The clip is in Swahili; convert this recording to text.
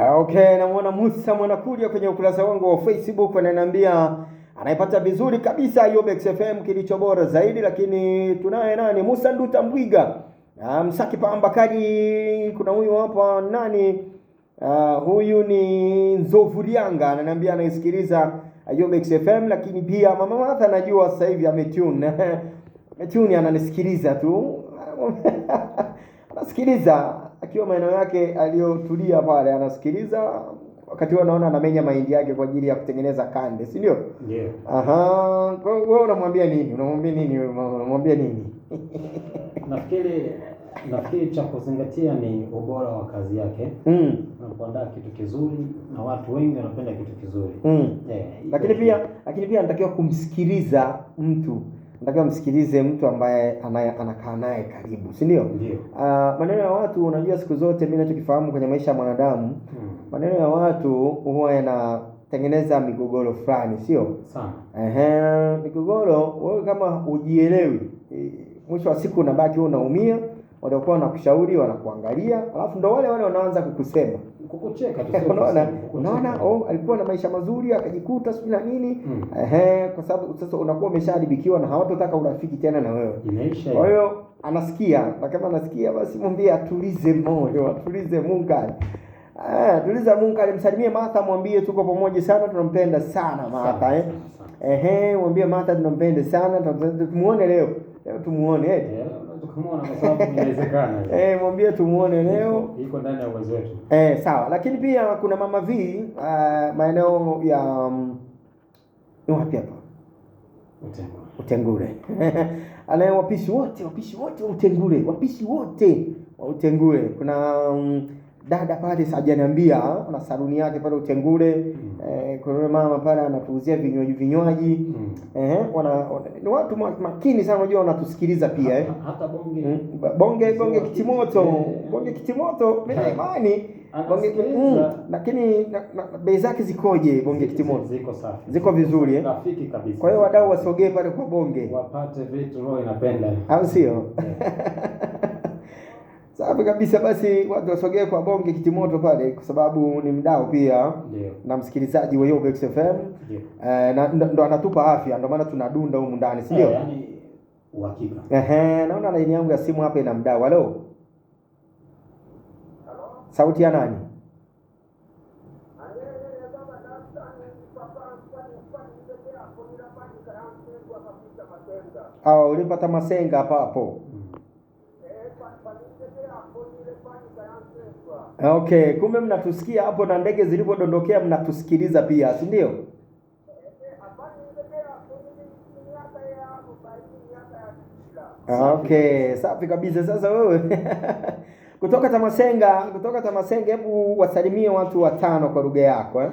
Okay, namuona Musa Mwanakulia kwenye ukurasa wangu wa Facebook ananiambia anaipata vizuri kabisa Yobex FM kilicho bora zaidi, lakini tunaye nani? Musa Nduta Mbwiga. Msaki Pambakari, kuna huyu hapa nani? Huyu ni Nzovurianga ananiambia anaisikiliza Yobex FM, lakini pia Mama Martha najua sasa hivi ametune. Ametune ananisikiliza tu. Anasikiliza akiwa maeneo yake aliyotulia pale, anasikiliza wakati huo naona anamenya mahindi yake kwa ajili ya kutengeneza kande, si ndio? Ndio. Aha, wewe unamwambia nini? Unamwambia nini? Nafikiri cha kuzingatia ni ubora wa kazi yake. Unapoandaa kitu kizuri na watu wengi wanapenda kitu kizuri. Lakini pia anatakiwa kumsikiliza mtu. Nataka msikilize mtu ambaye anakaa naye karibu, si ndio? Ndio. Maneno ya watu, unajua siku zote mimi ninachokifahamu kwenye maisha ya mwanadamu, maneno ya watu huwa yanatengeneza migogoro fulani, sio? Sana. Migogoro, wewe kama hujielewi, mwisho wa siku unabaki wewe unaumia, waliokuwa wanakushauri wanakuangalia, alafu ndo wale wanaanza kukusema, kukucheka tu. Unaona, alikuwa na maisha mazuri akajikuta sio na nini. Kwa sababu sasa unakuwa umeshaharibikiwa na hawatotaka urafiki tena na wewe. Imeisha. Kwa hiyo anasikia, na kama anasikia basi mwambie atulize moyo, atulize munkari. Tuliza munkari, msalimie Martha, mwambie tuko pamoja sana, tunampenda sana Martha. Mwambie Martha tunampenda sana, tumuone leo. Leo tumuone tukamuona kwa sababu inawezekana. Mwambie tumuone leo. Iko ndani ya uwezo wetu. Sawa, lakini pia kuna Mama V maeneo ya wapi hapa? Utengule. Ana wapishi wote wa Utengule. Kuna dada pale sajaniambia ana saluni yake pale Utengule. Kuna mama pale anatuuzia vinywaji. Ni watu makini sana, unajua wanatusikiliza pia. Hata bonge kitimoto mimi imani lakini bei zake zikoje? Bonge kitimoto ziko safi, ziko vizuri rafiki kabisa. Kwa hiyo wadau wasogee pale kwa bonge wapate vitu roho inapenda, au sio? Safi kabisa. Basi watu wasogee kwa bonge kitimoto pale, kwa sababu ni mdau pia na msikilizaji wa Yobex FM. Na ndo anatupa afya, ndo maana tunadunda humu ndani, si ndio? Yani uhakika. Naona line yangu ya simu hapa ina mdau. Halo, sauti ya nani? Ulipata Masenga hapo. Okay, kumbe mnatusikia hapo na ndege zilipodondokea mnatusikiliza pia, si ndio? Okay, safi kabisa. Sasa wewe kutoka Tamasenga, hebu wasalimie watu 5 kwa lugha yako.